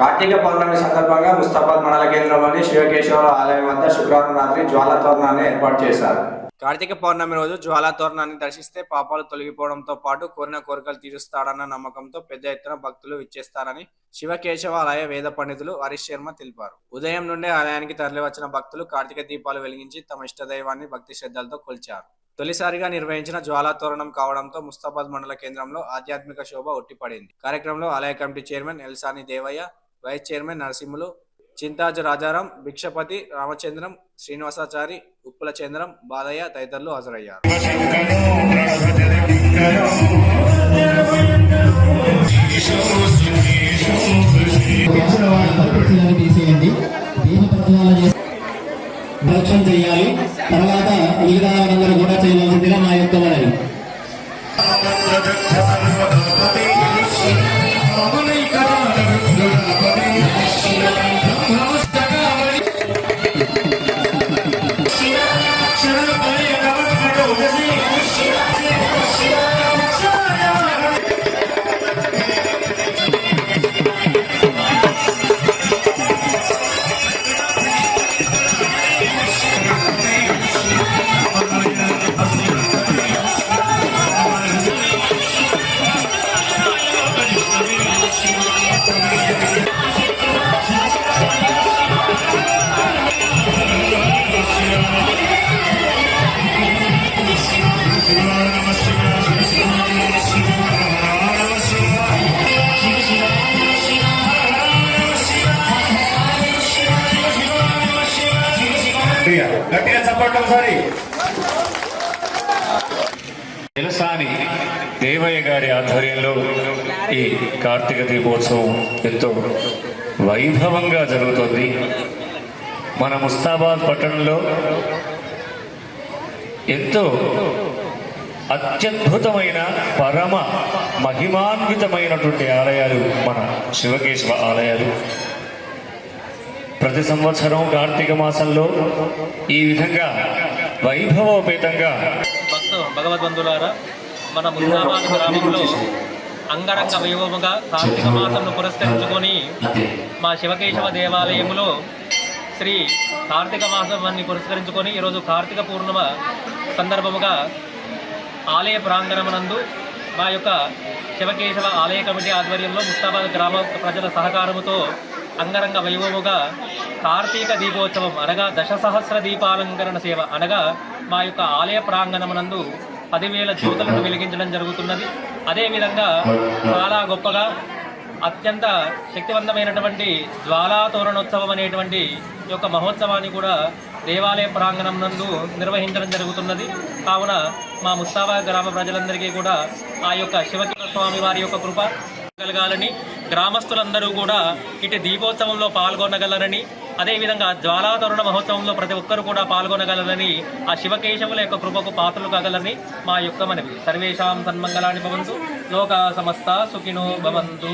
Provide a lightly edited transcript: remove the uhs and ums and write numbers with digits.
కార్తీక పౌర్ణమి సందర్భంగా ముస్తాబాద్ మండల కేంద్రంలోని శివకేశవ ఆలయం వద్ద శుక్రవారం రాత్రి జ్వాలా తోరణాన్ని ఏర్పాటు చేశారు. కార్తీక పౌర్ణమి రోజు జ్వాలా తోరణాన్ని దర్శిస్తే పాపాలు తొలగిపోవడంతో పాటు కోరిన కోరికలు తీరుస్తాడన్న నమ్మకంతో పెద్ద ఎత్తున భక్తులు విచ్చేస్తారని శివకేశవ ఆలయ వేద పండితులు హరీష్ శర్మ తెలిపారు. ఉదయం నుండే ఆలయానికి తరలివచ్చిన భక్తులు కార్తీక దీపాలు వెలిగించి తమ ఇష్టదైవాన్ని భక్తి శ్రద్ధలతో కొలిచారు. తొలిసారిగా నిర్వహించిన జ్వాలా తోరణం కావడంతో ముస్తాబాద్ మండల కేంద్రంలో ఆధ్యాత్మిక శోభ ఉట్టిపడింది. కార్యక్రమంలో ఆలయ committee chairman Elsani Devaiah, vice chairman Narasimhulu, Chintaj Rajaram, Bhikshapati, Ramachandram, Srinivasachari, Uppula Chandram, Balaiah తదితరులు హాజరయ్యారు. చేయాలి. తర్వాత మిగతా వాళ్ళందరూ కూడా చేయవలసిందిగా మా యొక్క మనవి. గట్టిగా చప్పట్లు ఒకసారి. ఎల్సాని దేవయ్య గారి ఆధ్వర్యంలో ఈ కార్తీక దీపోత్సవం ఎంతో వైభవంగా జరుగుతుంది. మన ముస్తాబాద్ పట్టణంలో ఎంతో అత్యద్భుతమైన పరమ మహిమాన్వితమైనటువంటి ఆలయాలు మన శివకేశవ ఆలయాలు. ప్రతి సంవత్సరం కార్తీక మాసంలో ఈ విధంగా వైభవోపేతంగా భగవద్బంధులారా, మన ముస్తాబాద్ గ్రామంలో అంగరంగ వైభవముగా కార్తీక మాసంను పురస్కరించుకొని మా శివకేశవ దేవాలయంలో శ్రీ కార్తీక మాసాన్ని పురస్కరించుకొని ఈరోజు కార్తీక పూర్ణిమ సందర్భముగా ఆలయ ప్రాంగణమునందు మా యొక్క శివకేశవ ఆలయ కమిటీ ఆధ్వర్యంలో ముస్తాబాద్ గ్రామ ప్రజల సహకారముతో అంగరంగ వైభవముగా కార్తీక దీపోత్సవం అనగా దశసహస్ర దీపాలంకరణ సేవ అనగా మా యొక్క ఆలయ ప్రాంగణమునందు 10,000 జ్యోతులను వెలిగించడం జరుగుతున్నది. అదేవిధంగా చాలా గొప్పగా అత్యంత శక్తివంతమైనటువంటి జ్వాలా తోరణోత్సవం అనేటువంటి యొక్క మహోత్సవాన్ని కూడా దేవాలయ ప్రాంగణం నందు నిర్వహించడం జరుగుతున్నది. కావున మా ముస్తాబాద్ గ్రామ ప్రజలందరికీ కూడా ఆ యొక్క శివకేశవ స్వామి వారి యొక్క కృప కలగాలని, గ్రామస్తులందరూ కూడా ఇటు దీపోత్సవంలో పాల్గొనగలరని, అదేవిధంగా జ్వాలాతోరణ మహోత్సవంలో ప్రతి ఒక్కరు కూడా పాల్గొనగలరని, ఆ శివకేశవుల యొక్క కృపకు పాత్రలు కాగలరని మా యొక్క మనవి. సర్వేషాం సన్మంగళాని భవంతు, లోకా సమస్త సుఖినో భవంతు.